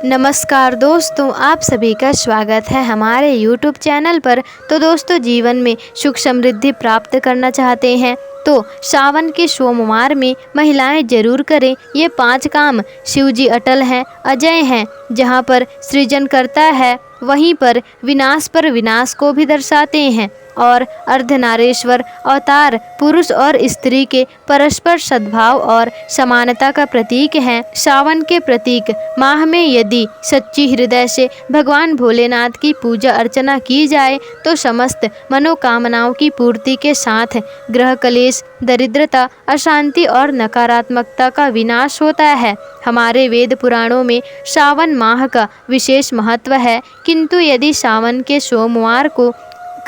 नमस्कार दोस्तों, आप सभी का स्वागत है हमारे YouTube चैनल पर। तो दोस्तों, जीवन में सुख समृद्धि प्राप्त करना चाहते हैं तो सावन के सोमवार में महिलाएं जरूर करें ये 5 काम। शिव जी अटल हैं, अजय हैं। जहां पर सृजन करता है वहीं पर विनाश को भी दर्शाते हैं और अर्धनारीश्वर अवतार पुरुष और स्त्री के परस्पर सद्भाव और समानता का प्रतीक हैं। सावन के प्रतीक माह में यदि सच्ची हृदय से भगवान भोलेनाथ की पूजा अर्चना की जाए तो समस्त मनोकामनाओं की पूर्ति के साथ ग्रह कलेश, दरिद्रता, अशांति और नकारात्मकता का विनाश होता है। हमारे वेद पुराणों में सावन माह का विशेष महत्व है, किंतु यदि सावन के सोमवार को,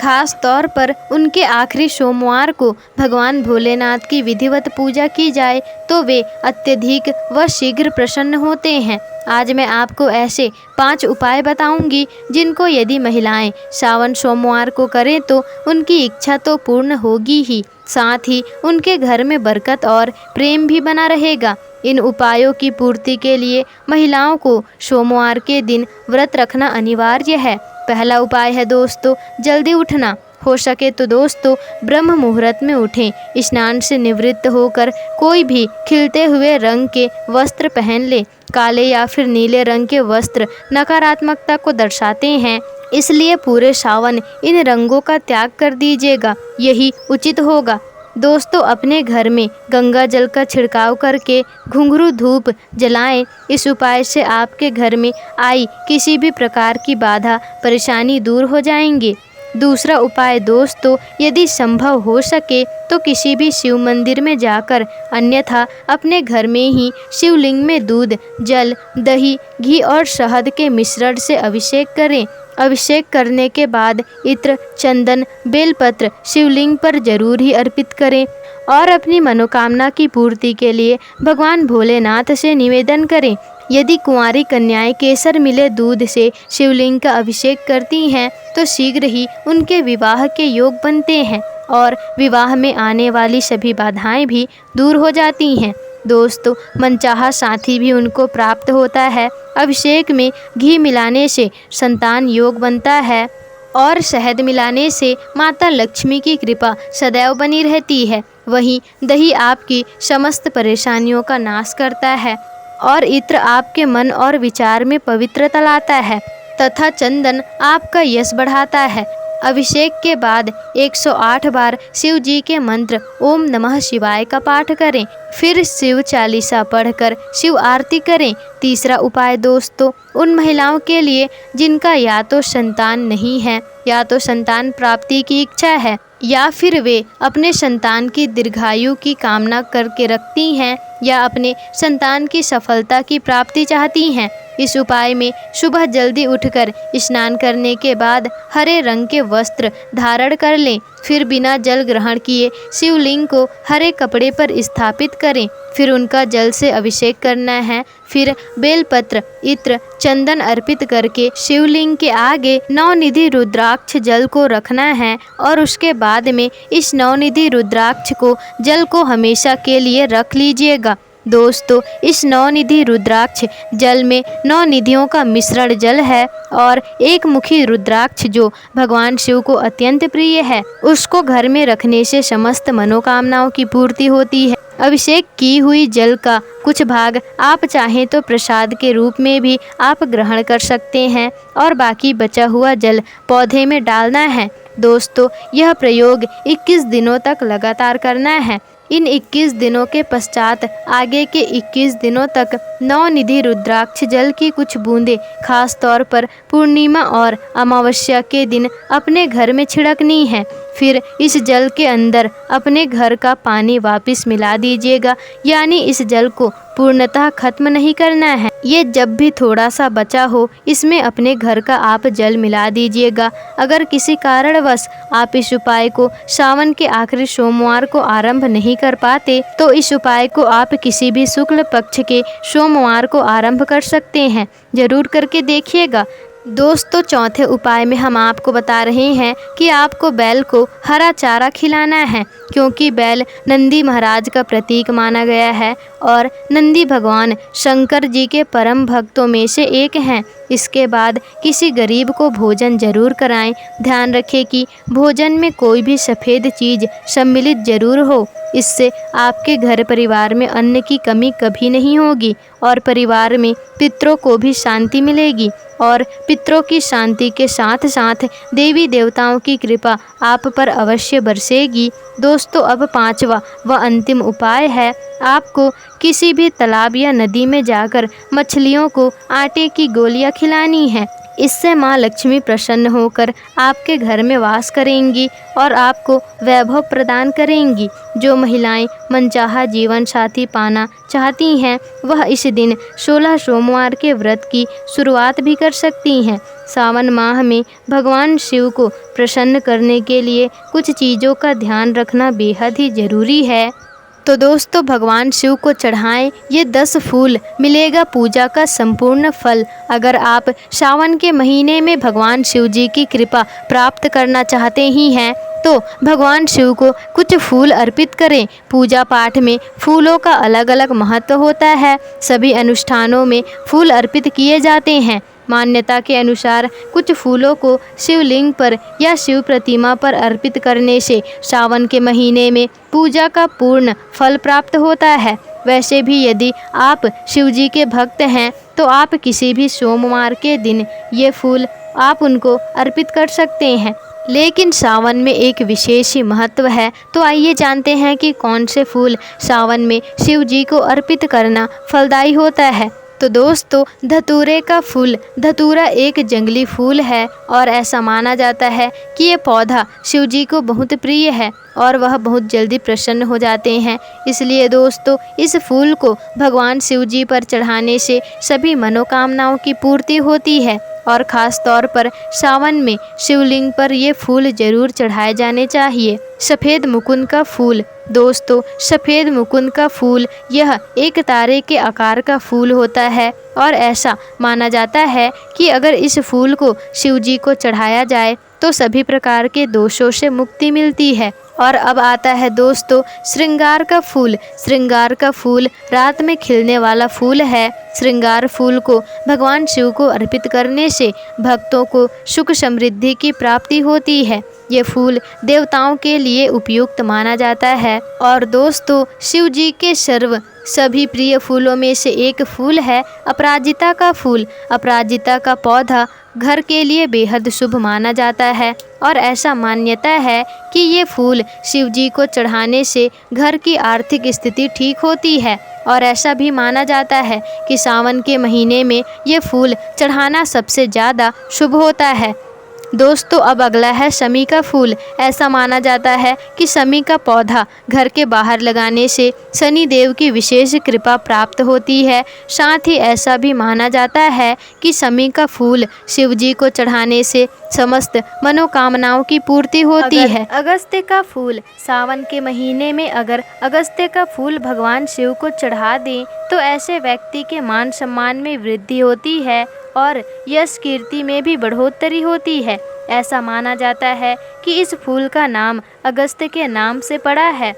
खास तौर पर उनके आखिरी सोमवार को भगवान भोलेनाथ की विधिवत पूजा की जाए तो वे अत्यधिक व शीघ्र प्रसन्न होते हैं। आज मैं आपको ऐसे 5 उपाय बताऊंगी जिनको यदि महिलाएं सावन सोमवार को करें तो उनकी इच्छा तो पूर्ण होगी ही, साथ ही उनके घर में बरकत और प्रेम भी बना रहेगा। इन उपायों की पूर्ति के लिए महिलाओं को सोमवार के दिन व्रत रखना अनिवार्य है। पहला उपाय है दोस्तों, जल्दी उठना। हो सके तो दोस्तों ब्रह्म मुहूर्त में उठें। स्नान से निवृत्त होकर कोई भी खिलते हुए रंग के वस्त्र पहन ले। काले या फिर नीले रंग के वस्त्र नकारात्मकता को दर्शाते हैं, इसलिए पूरे सावन इन रंगों का त्याग कर दीजिएगा, यही उचित होगा। दोस्तों, अपने घर में गंगा जल का छिड़काव करके घुंघरू धूप जलाएं। इस उपाय से आपके घर में आई किसी भी प्रकार की बाधा परेशानी दूर हो जाएंगे। दूसरा उपाय दोस्तों, यदि संभव हो सके तो किसी भी शिव मंदिर में जाकर, अन्यथा अपने घर में ही शिवलिंग में दूध, जल, दही, घी और शहद के मिश्रण से अभिषेक करें। अभिषेक करने के बाद इत्र, चंदन, बेलपत्र शिवलिंग पर जरूर ही अर्पित करें और अपनी मनोकामना की पूर्ति के लिए भगवान भोलेनाथ से निवेदन करें। यदि कुंवारी कन्याएं केसर मिले दूध से शिवलिंग का अभिषेक करती हैं तो शीघ्र ही उनके विवाह के योग बनते हैं और विवाह में आने वाली सभी बाधाएं भी दूर हो जाती हैं। दोस्तों, मनचाहा साथी भी उनको प्राप्त होता है। अभिषेक में घी मिलाने से संतान योग बनता है और शहद मिलाने से माता लक्ष्मी की कृपा सदैव बनी रहती है। वहीं दही आपकी समस्त परेशानियों का नाश करता है और इत्र आपके मन और विचार में पवित्रता लाता है तथा चंदन आपका यश बढ़ाता है। अभिषेक के बाद 108 बार शिव जी के मंत्र ओम नमः शिवाय का पाठ करें, फिर शिव चालीसा पढ़कर शिव आरती करें। तीसरा उपाय दोस्तों, उन महिलाओं के लिए जिनका या तो संतान नहीं है, या तो संतान प्राप्ति की इच्छा है, या फिर वे अपने संतान की दीर्घायु की कामना करके रखती हैं या अपने संतान की सफलता की प्राप्ति चाहती हैं। इस उपाय में सुबह जल्दी उठकर स्नान करने के बाद हरे रंग के वस्त्र धारण कर लें, फिर बिना जल ग्रहण किए शिवलिंग को हरे कपड़े पर स्थापित करें, फिर उनका जल से अभिषेक करना है। फिर बेलपत्र, इत्र, चंदन अर्पित करके शिवलिंग के आगे नवनिधि रुद्राक्ष जल को रखना है और उसके बाद में इस नवनिधि रुद्राक्ष को जल को हमेशा के लिए रख लीजिएगा। दोस्तों, इस नवनिधि रुद्राक्ष जल में 9 निधियों का मिश्रण जल है और एक मुखी रुद्राक्ष जो भगवान शिव को अत्यंत प्रिय है, उसको घर में रखने से समस्त मनोकामनाओं की पूर्ति होती है। अभिषेक की हुई जल का कुछ भाग आप चाहें तो प्रसाद के रूप में भी आप ग्रहण कर सकते हैं और बाकी बचा हुआ जल पौधे में डालना है। दोस्तों, यह प्रयोग 21 दिनों तक लगातार करना है। इन 21 दिनों के पश्चात आगे के 21 दिनों तक नवनिधि रुद्राक्ष जल की कुछ बूंदें खास तौर पर पूर्णिमा और अमावस्या के दिन अपने घर में छिड़कनी है। फिर इस जल के अंदर अपने घर का पानी वापस मिला दीजिएगा, यानी इस जल को पूर्णतः खत्म नहीं करना है। ये जब भी थोड़ा सा बचा हो इसमें अपने घर का आप जल मिला दीजिएगा। अगर किसी कारणवश आप इस उपाय को सावन के आखिरी सोमवार को आरंभ नहीं कर पाते तो इस उपाय को आप किसी भी शुक्ल पक्ष के सोमवार को आरंभ कर सकते हैं। जरूर करके देखिएगा। दोस्तों चौथे उपाय में हम आपको बता रहे हैं कि आपको बैल को हरा चारा खिलाना है, क्योंकि बैल नंदी महाराज का प्रतीक माना गया है और नंदी भगवान शंकर जी के परम भक्तों में से एक हैं। इसके बाद किसी गरीब को भोजन जरूर कराएं। ध्यान रखें कि भोजन में कोई भी सफ़ेद चीज़ सम्मिलित जरूर हो। इससे आपके घर परिवार में अन्न की कमी कभी नहीं होगी और परिवार में पितरों को भी शांति मिलेगी और पितरों की शांति के साथ साथ देवी देवताओं की कृपा आप पर अवश्य बरसेगी। दोस्तों अब पांचवा व अंतिम उपाय है, आपको किसी भी तालाब या नदी में जाकर मछलियों को आटे की गोलियां खिलानी है। इससे माँ लक्ष्मी प्रसन्न होकर आपके घर में वास करेंगी और आपको वैभव प्रदान करेंगी। जो महिलाएं मनचाहा जीवन साथी पाना चाहती हैं वह इस दिन 16 सोमवार के व्रत की शुरुआत भी कर सकती हैं। सावन माह में भगवान शिव को प्रसन्न करने के लिए कुछ चीज़ों का ध्यान रखना बेहद ही ज़रूरी है। तो दोस्तों भगवान शिव को चढ़ाएं ये 10 फूल, मिलेगा पूजा का संपूर्ण फल। अगर आप सावन के महीने में भगवान शिव जी की कृपा प्राप्त करना चाहते ही हैं तो भगवान शिव को कुछ फूल अर्पित करें। पूजा पाठ में फूलों का अलग अलग महत्व होता है। सभी अनुष्ठानों में फूल अर्पित किए जाते हैं। मान्यता के अनुसार कुछ फूलों को शिवलिंग पर या शिव प्रतिमा पर अर्पित करने से सावन के महीने में पूजा का पूर्ण फल प्राप्त होता है। वैसे भी यदि आप शिव जी के भक्त हैं तो आप किसी भी सोमवार के दिन ये फूल आप उनको अर्पित कर सकते हैं। लेकिन सावन में एक विशेष ही महत्व है, तो आइए जानते हैं कि कौन से फूल सावन में शिव जी को अर्पित करना फलदायी होता है। तो दोस्तों धतूरे का फूल, धतूरा एक जंगली फूल है और ऐसा माना जाता है कि ये पौधा शिव जी को बहुत प्रिय है और वह बहुत जल्दी प्रसन्न हो जाते हैं। इसलिए दोस्तों इस फूल को भगवान शिव जी पर चढ़ाने से सभी मनोकामनाओं की पूर्ति होती है और ख़ास तौर पर सावन में शिवलिंग पर ये फूल जरूर चढ़ाए जाने चाहिए। सफ़ेद मुकुंद का फूल, दोस्तों सफ़ेद मुकुंद का फूल यह एक तारे के आकार का फूल होता है और ऐसा माना जाता है कि अगर इस फूल को शिव जी को चढ़ाया जाए तो सभी प्रकार के दोषों से मुक्ति मिलती है। और अब आता है दोस्तों श्रृंगार का फूल। श्रृंगार का फूल रात में खिलने वाला फूल है। श्रृंगार फूल को भगवान शिव को अर्पित करने से भक्तों को सुख समृद्धि की प्राप्ति होती है। ये फूल देवताओं के लिए उपयुक्त माना जाता है और दोस्तों शिव जी के सभी प्रिय फूलों में से एक फूल है अपराजिता का फूल। अपराजिता का पौधा घर के लिए बेहद शुभ माना जाता है और ऐसा मान्यता है कि ये फूल शिव जी को चढ़ाने से घर की आर्थिक स्थिति ठीक होती है और ऐसा भी माना जाता है कि सावन के महीने में ये फूल चढ़ाना सबसे ज़्यादा शुभ होता है। दोस्तों अब अगला है शमी का फूल। ऐसा माना जाता है कि शमी का पौधा घर के बाहर लगाने से शनि देव की विशेष कृपा प्राप्त होती है। साथ ही ऐसा भी माना जाता है कि शमी का फूल शिव जी को चढ़ाने से समस्त मनोकामनाओं की पूर्ति होती है। अगस्त्य का फूल, सावन के महीने में अगर अगस्त्य का फूल भगवान शिव को चढ़ा दें तो ऐसे व्यक्ति के मान सम्मान में वृद्धि होती है और यश कीर्ति में भी बढ़ोतरी होती है। ऐसा माना जाता है कि इस फूल का नाम अगस्त्य के नाम से पड़ा है।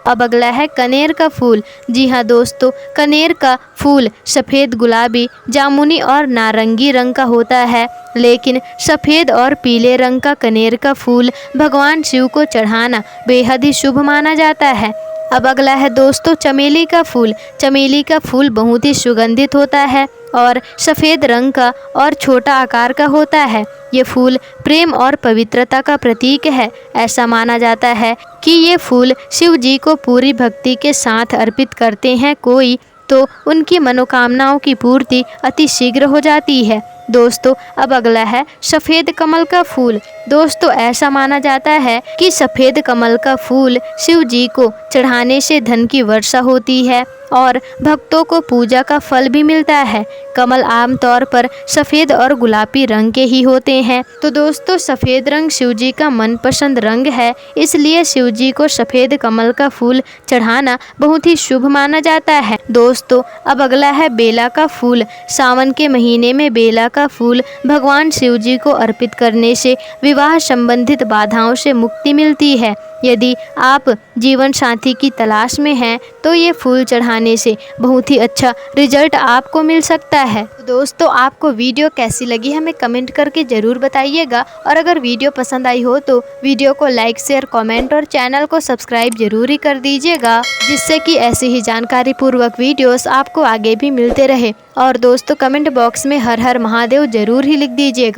अब अगला है कनेर का फूल। जी हाँ दोस्तों, कनेर का फूल सफ़ेद, गुलाबी, जामुनी और नारंगी रंग का होता है, लेकिन सफ़ेद और पीले रंग का कनेर का फूल भगवान शिव को चढ़ाना बेहद ही शुभ माना जाता है। अब अगला है दोस्तों चमेली का फूल। चमेली का फूल बहुत ही सुगंधित होता है और सफ़ेद रंग का और छोटा आकार का होता है। ये फूल प्रेम और पवित्रता का प्रतीक है। ऐसा माना जाता है कि ये फूल शिव जी को पूरी भक्ति के साथ अर्पित करते हैं कोई तो उनकी मनोकामनाओं की पूर्ति अति शीघ्र हो जाती है। दोस्तों अब अगला है सफ़ेद कमल का फूल। दोस्तों ऐसा माना जाता है कि सफ़ेद कमल का फूल शिव जी को चढ़ाने से धन की वर्षा होती है और भक्तों को पूजा का फल भी मिलता है। कमल आमतौर पर सफ़ेद और गुलाबी रंग के ही होते हैं। तो दोस्तों सफ़ेद रंग शिव जी का मनपसंद रंग है, इसलिए शिव जी को सफ़ेद कमल का फूल चढ़ाना बहुत ही शुभ माना जाता है। दोस्तों अब अगला है बेला का फूल। सावन के महीने में बेला का फूल भगवान शिव जी को अर्पित करने से विवाह संबंधित बाधाओं से मुक्ति मिलती है। यदि आप जीवन साथी की तलाश में हैं तो ये फूल चढ़ाने से बहुत ही अच्छा रिजल्ट आपको मिल सकता है। तो दोस्तों आपको वीडियो कैसी लगी हमें कमेंट करके ज़रूर बताइएगा, और अगर वीडियो पसंद आई हो तो वीडियो को लाइक शेयर कमेंट और चैनल को सब्सक्राइब जरूर ही कर दीजिएगा, जिससे कि ऐसी ही जानकारी पूर्वक वीडियोस आपको आगे भी मिलते रहे। और दोस्तों कमेंट बॉक्स में हर हर महादेव जरूर ही लिख दीजिएगा।